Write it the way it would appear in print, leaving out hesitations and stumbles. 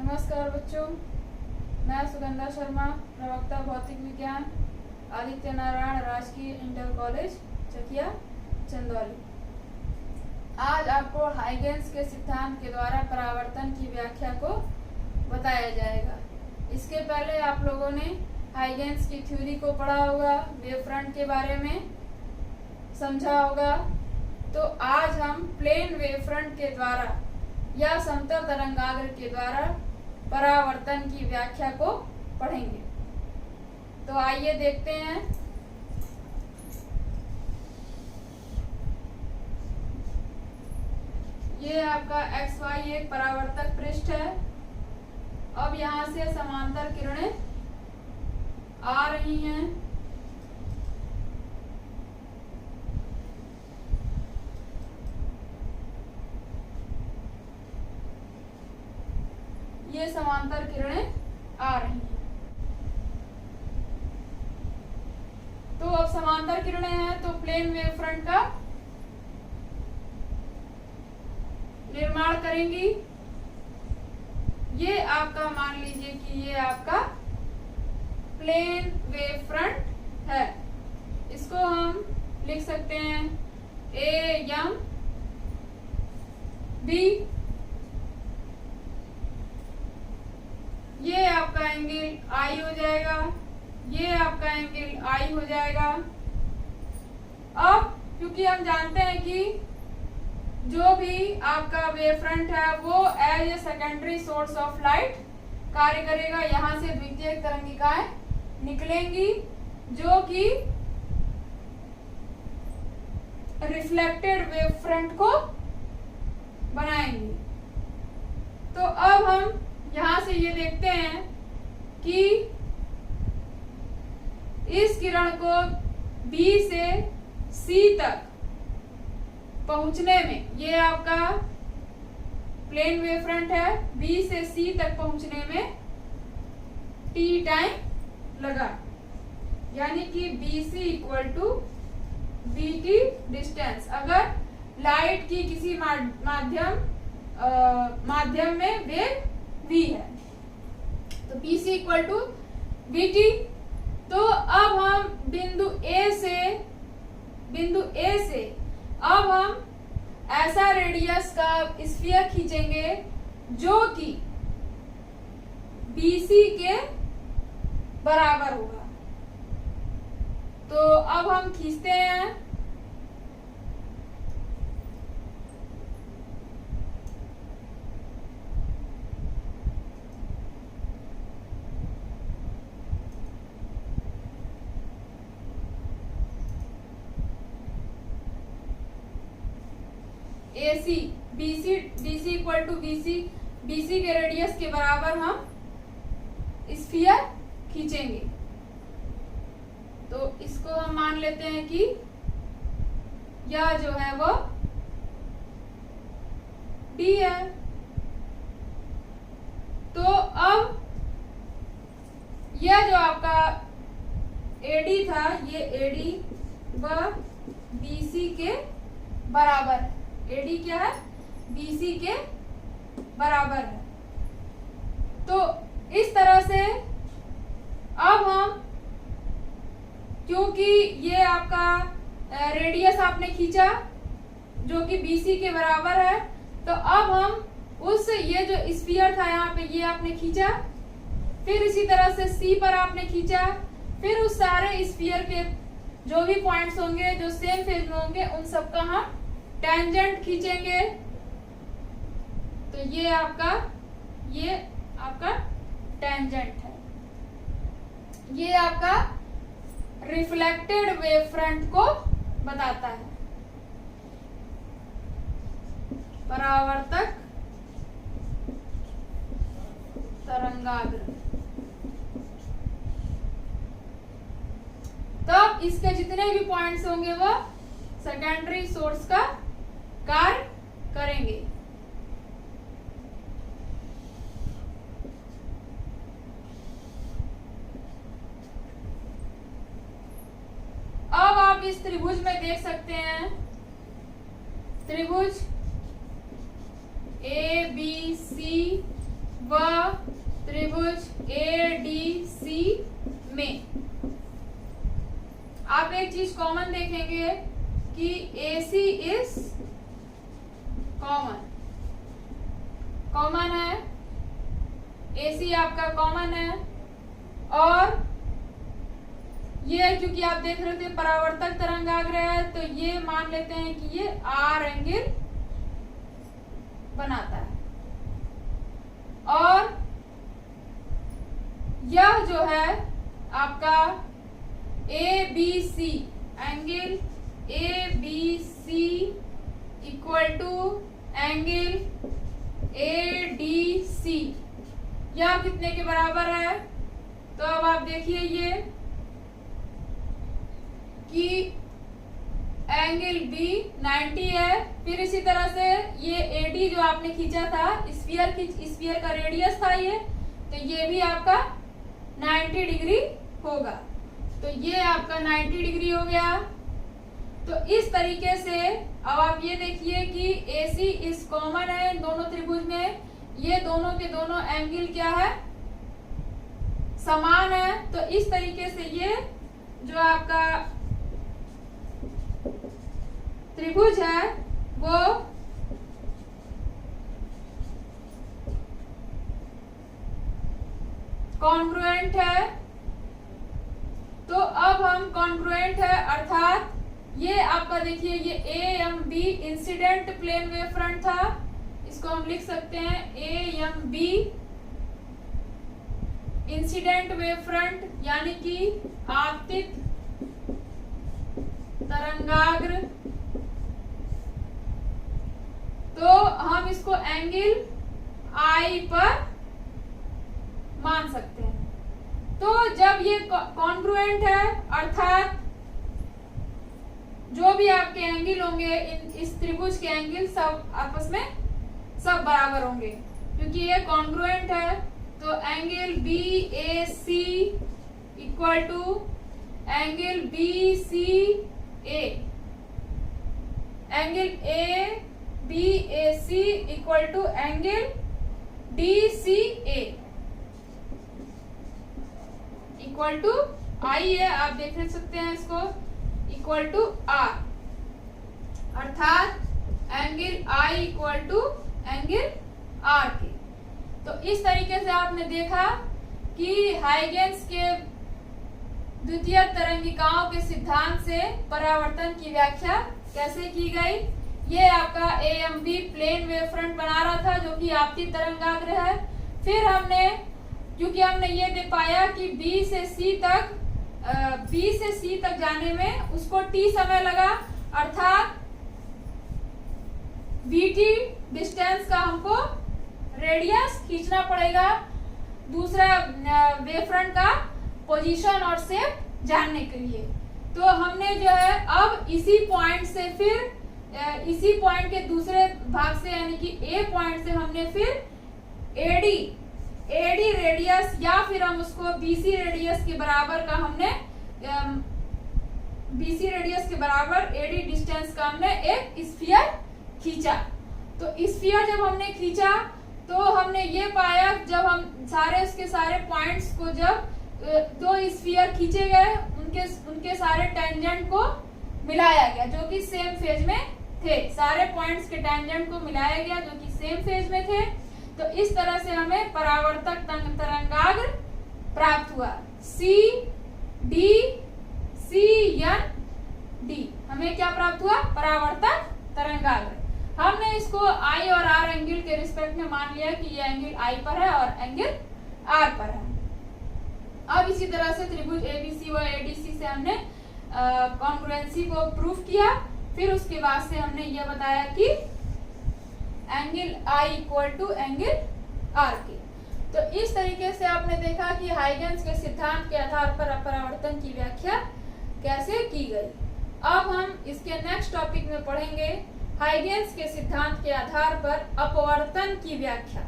नमस्कार बच्चों, मैं सुगंधा शर्मा, प्रवक्ता भौतिक विज्ञान, आदित्य नारायण राजकीय इंटर कॉलेज चकिया चंदौली। आज आपको हाइगेंस के सिद्धांत के द्वारा परावर्तन की व्याख्या को बताया जाएगा। इसके पहले आप लोगों ने हाइगेंस की थ्योरी को पढ़ा होगा, वेव फ्रंट के बारे में समझा होगा। तो आज हम प्लेन वेव फ्रंट के द्वारा या समतल तरंगाग्र के द्वारा परावर्तन की व्याख्या को पढ़ेंगे। तो आइए देखते हैं। ये आपका XY एक परावर्तक पृष्ठ है। अब यहाँ से समांतर किरणें आ रही हैं। ये समांतर किरणें आ रही हैं। तो अब समांतर किरणें हैं तो प्लेन वेव फ्रंट का निर्माण करेंगी। ये आपका मान लीजिए कि ये आपका प्लेन वेव फ्रंट है। इसको हम लिख सकते हैं AM B। ये आपका एंगल I हो जाएगा, ये आपका एंगल I हो जाएगा। अब क्योंकि हम जानते हैं कि जो भी आपका वेव फ्रंट है वो as a secondary source of light कार्य करेगा। यहाँ से द्वितीयक तरंगिकाएं निकलेंगी जो कि रिफ्लेक्टेड वेव फ्रंट को बनाएंगी। तो अब हम यहाँ से ये देखते हैं कि इस किरण को B से C तक पहुंचने में, ये आपका प्लेन वेव फ्रंट है, B से C तक पहुंचने में T टाइम लगा, यानी कि BC equal to BT distance. अगर लाइट की किसी माध्यम में वेग V है तो BC इक्वल टू BT। तो अब हम बिंदु A से अब हम ऐसा रेडियस का स्फीयर खींचेंगे जो कि BC के बराबर होगा। तो अब हम खींचते हैं। AC BC equal to BC के रेडियस के बराबर हम स्फीयर खींचेंगे। तो इसको हम मान लेते हैं कि यह जो है वो D है। तो अब यह जो आपका AD था, ये AD व BC के बराबर है। AD क्या है? BC के बराबर है। तो इस तरह से अब हम, क्योंकि ये आपका रेडियस आपने खींचा जो कि BC के बराबर है, तो अब हम उस ये जो स्फीयर था यहाँ पे ये आपने खींचा, फिर इसी तरह से C पर आपने खींचा, फिर उस सारे स्फीयर के जो भी पॉइंट्स होंगे जो सेम फेज में होंगे उन सबका हम टेंजेंट खींचेंगे। तो ये आपका टेंजेंट है। ये आपका रिफ्लेक्टेड वेव फ्रंट को बताता है। परावर्तक तरंगाग्र। तब इसके जितने भी पॉइंट्स होंगे वो सेकेंडरी सोर्स का कार्य करेंगे। अब आप इस त्रिभुज में देख सकते हैं, त्रिभुज ABC व त्रिभुज एडीसी में आप एक चीज कॉमन देखेंगे कि AC इज कॉमन है, AC आपका कॉमन है। और ये क्योंकि आप देख रहे थे परावर्तक तरंगाग्र है, तो ये मान लेते हैं कि ये R एंगल बनाता है। और यह जो है आपका ABC angle ABC equal to angle ADC, यह कितने के बराबर है? तो अब आप देखिए ये कि एंगल B 90 है। फिर इसी तरह से ये AD जो आपने खींचा था, स्फीयर का रेडियस था ये, तो ये भी आपका 90 डिग्री होगा। तो ये आपका 90 डिग्री हो गया। तो इस तरीके से अब आप ये देखिए कि AC इस कॉमन है इन दोनों त्रिभुज में, ये दोनों के दोनों एंगल क्या है? समान है। तो इस तरीके से ये जो आपका त्रिभुज है वो कॉन्ग्रुएंट है। तो अब हम कॉन्ग्रुएंट है अर्थात ये आपका देखिए ये AMB incident plane wave front था, इसको हम लिख सकते हैं AMB इंसिडेंट वेव फ्रंट, यानी कि आपतित तरंगाग्र। तो हम इसको एंगल I पर मान सकते हैं। तो जब ये कॉन्ग्रुएंट है अर्थात जो भी आपके एंगल होंगे इस त्रिभुज के एंगल सब आपस में सब बराबर होंगे, क्योंकि ये कॉन्ग्रुएंट है। तो angle BAC equal to angle BCA, angle ABAC equal to angle DCA equal to I है, आप देख सकते हैं इसको, इक्वल टू R, अर्थात angle I equal to angle R के। तो इस तरीके से आपने देखा कि हाइगेंस के द्वितीय तरंगिकाओं के सिद्धांत से परावर्तन की व्याख्या कैसे की गई। ये आपका AMB प्लेन वेव फ्रंट बना रहा था जो कि आपतित तरंगाग्र है। फिर हमने क्योंकि हमने ये देख पाया कि B से C तक जाने में उसको T समय लगा, अर्थात BT डिस्टेंस का हमको रेडियस खींचना पड़ेगा दूसरा वेव फ्रंट का पोजीशन और शेप जानने के लिए। तो हमने जो है अब इसी पॉइंट से फिर इसी पॉइंट के दूसरे भाग से यानी कि A पॉइंट से हमने फिर AD रेडियस या फिर हम उसको BC रेडियस के बराबर का हमने BC रेडियस के बराबर AD डिस्टेंस का हमने एक स्फीयर खींचा। तो स्फीयर जब हमने खींचा तो हमने ये पाया जब हम सारे उसके सारे पॉइंट्स को जब दो स्फीयर खींचे गए उनके सारे टेंजेंट को मिलाया गया जो कि सेम फेज में थे। सारे पॉइंट्स के टेंजेंट को मिलाया गया जो कि सेम फेज में थे। तो इस तरह से हमें परावर्तक तरंगाग्र प्राप्त हुआ CDCND। हमें क्या प्राप्त हुआ? परावर्तक तरंगाग्र। हमने इसको I और R एंगल के रिस्पेक्ट में मान लिया कि ये एंगल I पर है और एंगल R पर है। अब इसी तरह से त्रिभुज ABC व ADC से हमने कॉन्ग्रुएंसी को प्रूफ किया। फिर उसके बाद से हमने ये बताया कि angle I equal to angle R के। तो इस तरीके से आपने देखा कि हाइगेंस के सिद्धांत के आधार पर अपरावर्तन की व्याख्या कैसे की गई। अब हम इसके नेक्स्ट टॉपिक में पढ़ेंगे हाइगेंस के सिद्धांत के आधार पर अपवर्तन की व्याख्या।